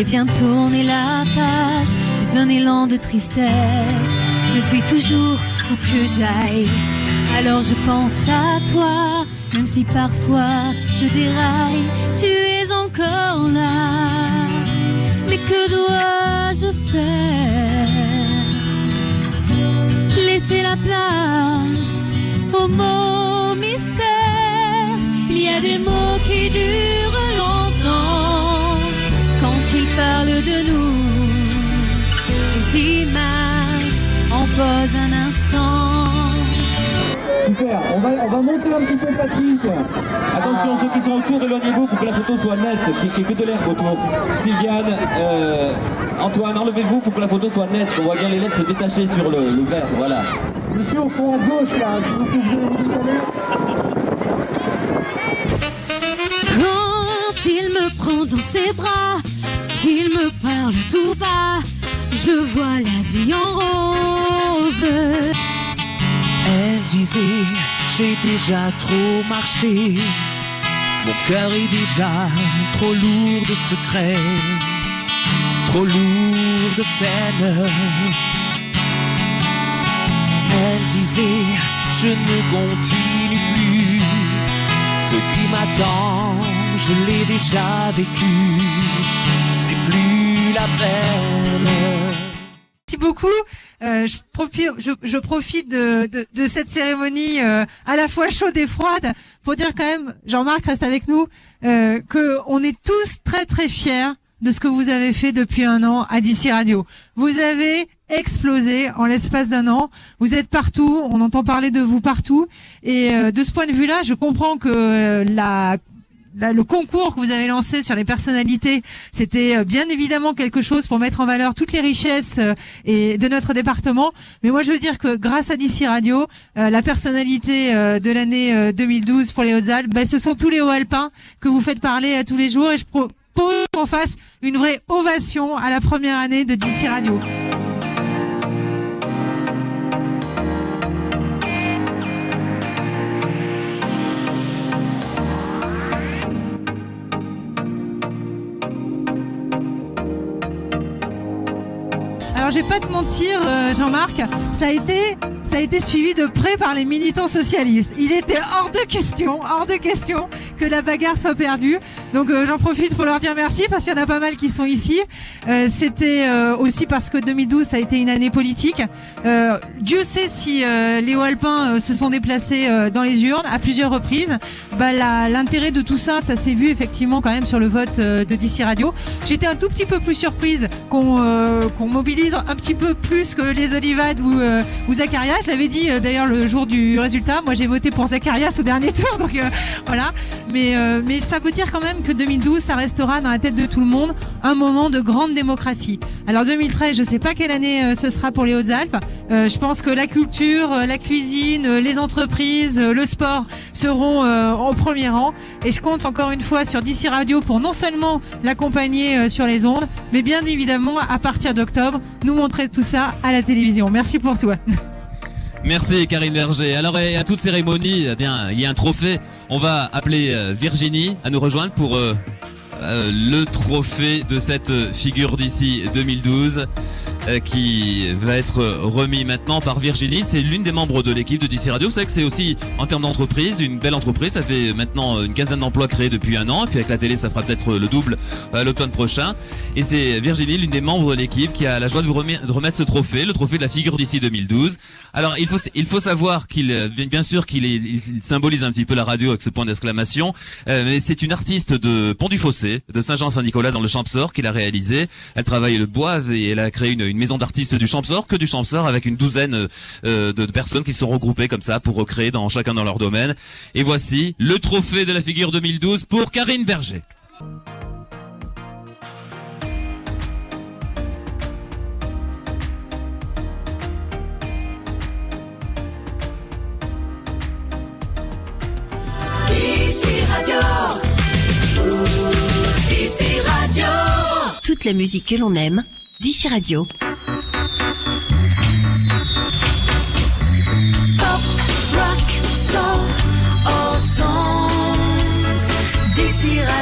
J'aimerais bien tourner la page, mais un élan de tristesse me suit toujours où que j'aille. Alors je pense à toi, même si parfois je déraille, tu es encore là. Mais que dois-je faire? Laisser la place aux mots mystères. Il y a des mots qui durent longtemps quand ils parlent de nous. Les images en pause un instant. Super, on va monter un petit peu Patrick. Attention, ceux qui sont autour, éloignez-vous pour que la photo soit nette, qu'il n'y ait que de l'herbe autour. Sylviane, Antoine, enlevez-vous pour que la photo soit nette, qu'on voit bien les lettres se détacher sur le verre, voilà. Monsieur au fond à gauche là, si vous pouvez vous décaler. Quand il me prend dans ses bras, qu'il me parle tout bas, je vois la vie en rose. Elle disait, j'ai déjà trop marché, mon cœur est déjà trop lourd de secrets, trop lourd de peine. Elle disait, je ne continue plus, ce qui m'attend, je l'ai déjà vécu, c'est plus la peine. Merci beaucoup. Je profite de cette cérémonie à la fois chaude et froide pour dire quand même, Jean-Marc reste avec nous, que on est tous très très fiers de ce que vous avez fait depuis un an à DC Radio. Vous avez explosé en l'espace d'un an. Vous êtes partout, on entend parler de vous partout. Et de ce point de vue-là, je comprends que le concours que vous avez lancé sur les personnalités, c'était bien évidemment quelque chose pour mettre en valeur toutes les richesses et de notre département. Mais moi, je veux dire que grâce à DC Radio, la personnalité de l'année 2012 pour les Hautes-Alpes, ce sont tous les Hauts-Alpins que vous faites parler tous les jours. Et je propose qu'on fasse une vraie ovation à la première année de DC Radio. Alors je vais pas te mentir, Jean-Marc, ça a été suivi de près par les militants socialistes. Il était hors de question que la bagarre soit perdue. Donc j'en profite pour leur dire merci parce qu'il y en a pas mal qui sont ici. C'était aussi parce que 2012 ça a été une année politique. Dieu sait si les Hauts-Alpins se sont déplacés dans les urnes à plusieurs reprises. L'intérêt de tout ça s'est vu effectivement quand même sur le vote de DC Radio. J'étais un tout petit peu plus surprise qu'on mobilise un petit peu plus que les Olivades ou Zacharias. Je l'avais dit d'ailleurs le jour du résultat. Moi j'ai voté pour Zacharias au dernier tour, donc voilà. Mais ça veut dire quand même que 2012 ça restera dans la tête de tout le monde un moment de grande démocratie. Alors 2013, je sais pas quelle année ce sera pour les Hautes-Alpes. Je pense que la culture, la cuisine, les entreprises, le sport seront au premier rang. Et je compte encore une fois sur DC Radio pour non seulement l'accompagner sur les ondes, mais bien évidemment à partir d'octobre nous montrer tout ça à la télévision. Merci pour toi. Merci Karine Berger. Alors à toute cérémonie, eh bien il y a un trophée. On va appeler Virginie à nous rejoindre pour le trophée de cette figure d'ici 2012 qui va être remis maintenant par Virginie. C'est l'une des membres de l'équipe de DC Radio. Vous savez que c'est aussi en termes d'entreprise une belle entreprise. Ça fait maintenant une quinzaine d'emplois créés depuis un an. Et puis avec la télé, ça fera peut-être le double l'automne prochain. Et c'est Virginie, l'une des membres de l'équipe, qui a la joie de vous remettre ce trophée, le trophée de la figure d'ici 2012. Alors il faut savoir bien sûr qu'il symbolise un petit peu la radio avec ce point d'exclamation. Mais c'est une artiste de Pont-du-Fossé, de Saint-Jean-Saint-Nicolas dans le Champsaur qui l'a réalisé. Elle travaille le bois et elle a créé une maison d'artistes du Champsaur, que du Champsaur, avec une douzaine de personnes qui sont regroupées comme ça pour recréer chacun dans leur domaine. Et voici le trophée de la figure 2012 pour Karine Berger. Toute la musique que l'on aime, DC Radio. Pop, rock, soul, all songs, DC Radio.